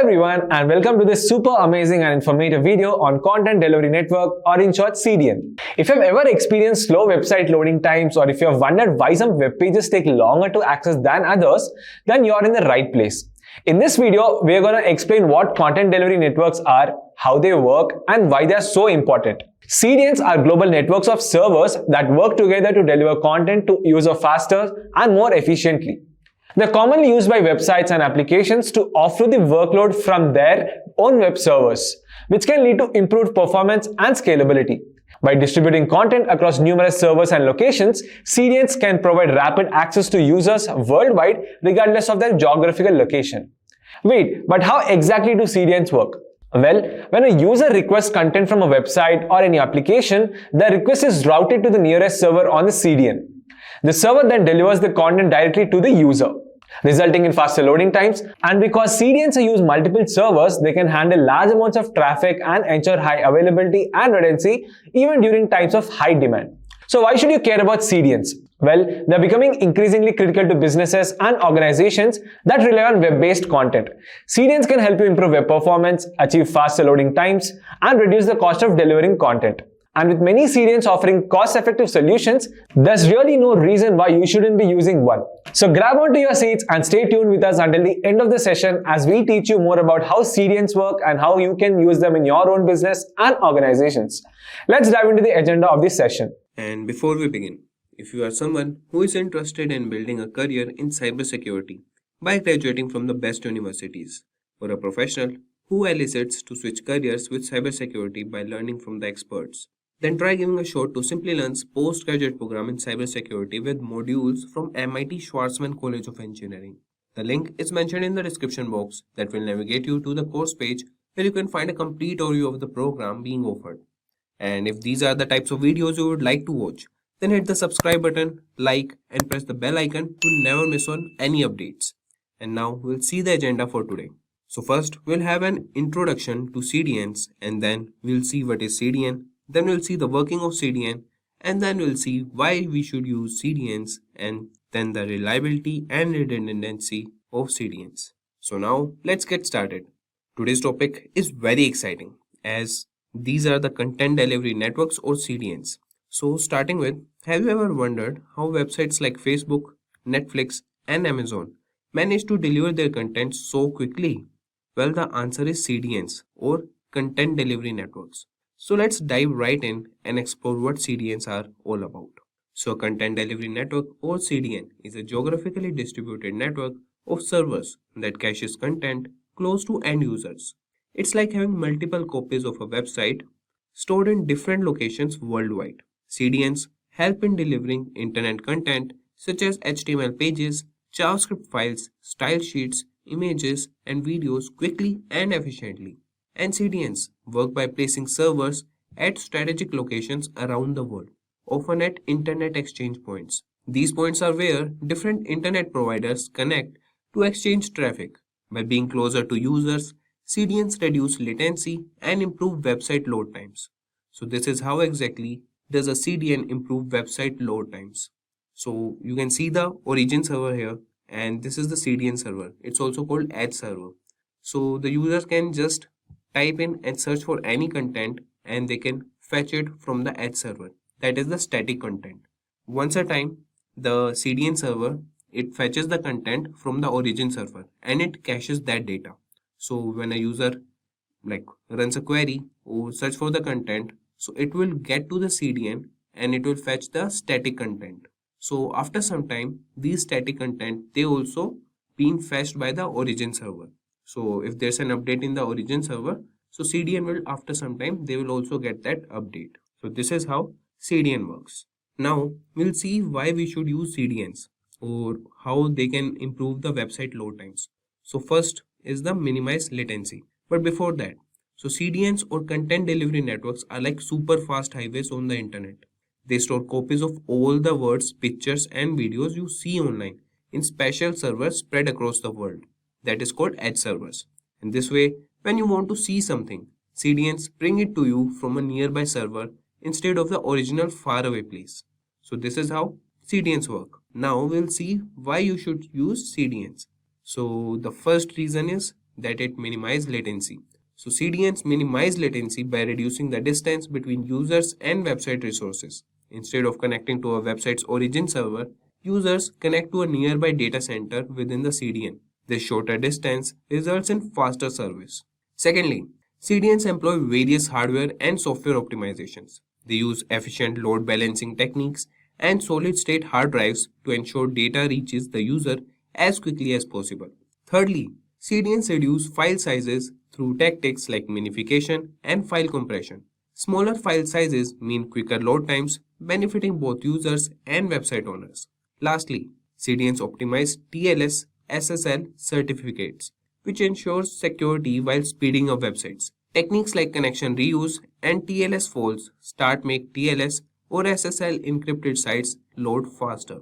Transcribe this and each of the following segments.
everyone, and welcome to this super amazing and informative video on Content Delivery Network, or in short CDN. If you've ever experienced slow website loading times, or if you've wondered why some web pages take longer to access than others, then you're in the right place. In this video, we're going to explain what content delivery networks are, how they work, and why they're so important. CDNs are global networks of servers that work together to deliver content to users faster and more efficiently. They're commonly used by websites and applications to offload the workload from their own web servers, which can lead to improved performance and scalability. By distributing content across numerous servers and locations, CDNs can provide rapid access to users worldwide regardless of their geographical location. Wait, but how exactly do CDNs work? Well, when a user requests content from a website or any application, the request is routed to the nearest server on the CDN. The server then delivers the content directly to the user, resulting in faster loading times. And because CDNs use multiple servers, they can handle large amounts of traffic and ensure high availability and redundancy even during times of high demand. So why should you care about CDNs? Well, they're becoming increasingly critical to businesses and organizations that rely on web-based content. CDNs can help you improve web performance, achieve faster loading times, and reduce the cost of delivering content. And with many CDNs offering cost-effective solutions, there's really no reason why you shouldn't be using one. So grab onto your seats and stay tuned with us until the end of the session as we teach you more about how CDNs work and how you can use them in your own business and organizations. Let's dive into the agenda of this session. And before we begin, if you are someone who is interested in building a career in cybersecurity by graduating from the best universities, or a professional who elicits to switch careers with cybersecurity by learning from the experts, then try giving a shot to Simplilearn's postgraduate program in cybersecurity with modules from MIT Schwarzman College of Engineering. The link is mentioned in the description box that will navigate you to the course page where you can find a complete overview of the program being offered. And if these are the types of videos you would like to watch, then hit the subscribe button, like, and press the bell icon to never miss on any updates. And now we'll see the agenda for today. So first, we'll have an introduction to CDNs, and then we'll see what is CDN. Then we'll see the working of CDN, and then we'll see why we should use CDNs, and then the reliability and redundancy of CDNs. So now let's get started. Today's topic is very exciting as these are the content delivery networks or CDNs. So starting with, have you ever wondered how websites like Facebook, Netflix, and Amazon manage to deliver their content so quickly? Well, the answer is CDNs or content delivery networks. So let's dive right in and explore what CDNs are all about. So a content delivery network or CDN is a geographically distributed network of servers that caches content close to end users. It's like having multiple copies of a website stored in different locations worldwide. CDNs help in delivering internet content such as HTML pages, JavaScript files, style sheets, images, and videos quickly and efficiently. And CDNs work by placing servers at strategic locations around the world, often at internet exchange points. These points are where different internet providers connect to exchange traffic. By being closer to users, CDNs reduce latency and improve website load times. So this is how exactly does a CDN improve website load times. So you can see the origin server here, and this is the CDN server. It's also called edge server. So the users can just type in and search for any content and they can fetch it from the edge server. That is the static content. Once a time, the CDN server, it fetches the content from the origin server and it caches that data. So when a user runs a query or search for the content, so it will get to the CDN and it will fetch the static content. So after some time, these static content, they also being fetched by the origin server. So if there's an update in the origin server, so CDN will after some time, they will also get that update. So this is how CDN works. Now we'll see why we should use CDNs or how they can improve the website load times. So first is the minimize latency. But before that, so CDNs or content delivery networks are like super fast highways on the internet. They store copies of all the words, pictures and videos you see online in special servers spread across the world. That is called edge servers. And this way, when you want to see something, CDNs bring it to you from a nearby server instead of the original faraway place. So this is how CDNs work. Now we'll see why you should use CDNs. So the first reason is that it minimizes latency. So CDNs minimize latency by reducing the distance between users and website resources. Instead of connecting to a website's origin server, users connect to a nearby data center within the CDN. This shorter distance results in faster service. Secondly, CDNs employ various hardware and software optimizations. They use efficient load balancing techniques and solid-state hard drives to ensure data reaches the user as quickly as possible. Thirdly, CDNs reduce file sizes through tactics like minification and file compression. Smaller file sizes mean quicker load times, benefiting both users and website owners. Lastly, CDNs optimize TLS SSL certificates, which ensures security while speeding up websites. Techniques like connection reuse and TLS faults start make TLS or SSL encrypted sites load faster.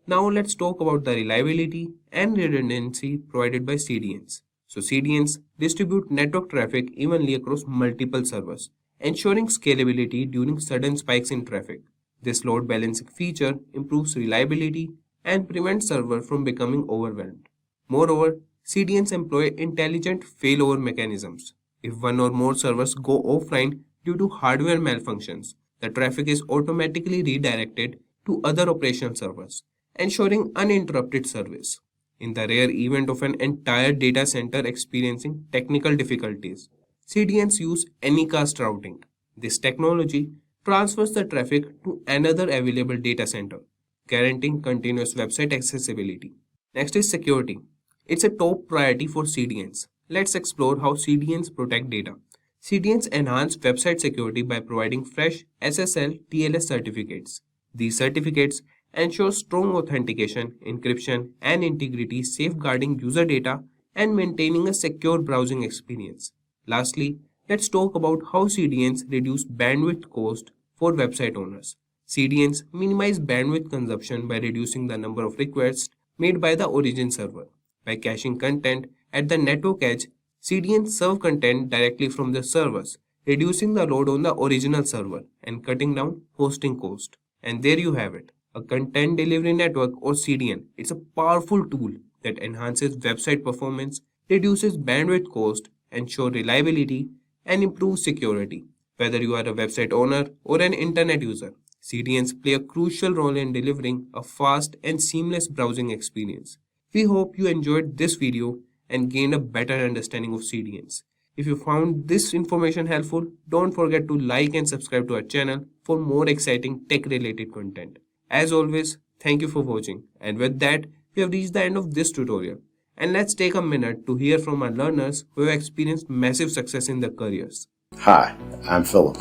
Now let's talk about the reliability and redundancy provided by CDNs. So CDNs distribute network traffic evenly across multiple servers, ensuring scalability during sudden spikes in traffic. This load balancing feature improves reliability and prevents servers from becoming overwhelmed. Moreover, CDNs employ intelligent failover mechanisms. If one or more servers go offline due to hardware malfunctions, the traffic is automatically redirected to other operational servers, ensuring uninterrupted service. In the rare event of an entire data center experiencing technical difficulties, CDNs use anycast routing. This technology transfers the traffic to another available data center, guaranteeing continuous website accessibility. Next is security. It's a top priority for CDNs. Let's explore how CDNs protect data. CDNs enhance website security by providing fresh SSL TLS certificates. These certificates ensure strong authentication, encryption, and integrity, safeguarding user data and maintaining a secure browsing experience. Lastly, let's talk about how CDNs reduce bandwidth cost for website owners. CDNs minimize bandwidth consumption by reducing the number of requests made by the origin server. By caching content at the network edge, CDNs serve content directly from the servers, reducing the load on the original server and cutting down hosting cost. And there you have it, a content delivery network or CDN. It's a powerful tool that enhances website performance, reduces bandwidth cost, ensures reliability, and improves security. Whether you are a website owner or an internet user, CDNs play a crucial role in delivering a fast and seamless browsing experience. We hope you enjoyed this video and gained a better understanding of CDNs. If you found this information helpful, don't forget to like and subscribe to our channel for more exciting tech-related content. As always, thank you for watching. And with that, we have reached the end of this tutorial. And let's take a minute to hear from our learners who have experienced massive success in their careers. Hi, I'm Philip.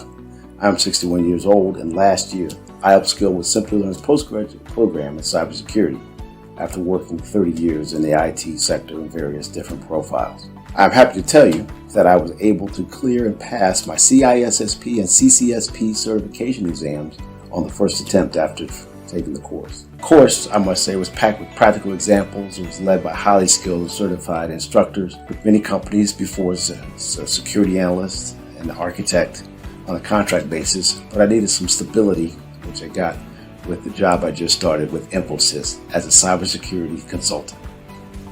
I'm 61 years old, and last year I upskilled with Simplilearn's postgraduate program in cybersecurity after working 30 years in the IT sector in various different profiles. I'm happy to tell you that I was able to clear and pass my CISSP and CCSP certification exams on the first attempt after taking the course. The course, I must say, was packed with practical examples. It was led by highly skilled certified instructors with many companies before as a security analyst and architect on a contract basis, but I needed some stability, which I got with the job I just started with Infosys as a cybersecurity consultant.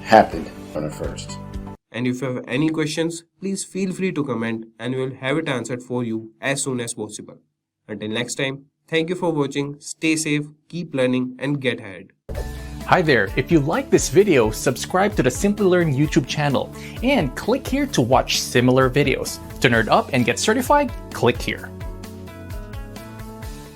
Happened on the first. And if you have any questions, please feel free to comment and we will have it answered for you as soon as possible. Until next time, thank you for watching, stay safe, keep learning and get ahead. Hi there, if you like this video, subscribe to the Simplilearn YouTube channel and click here to watch similar videos. To nerd up and get certified, click here.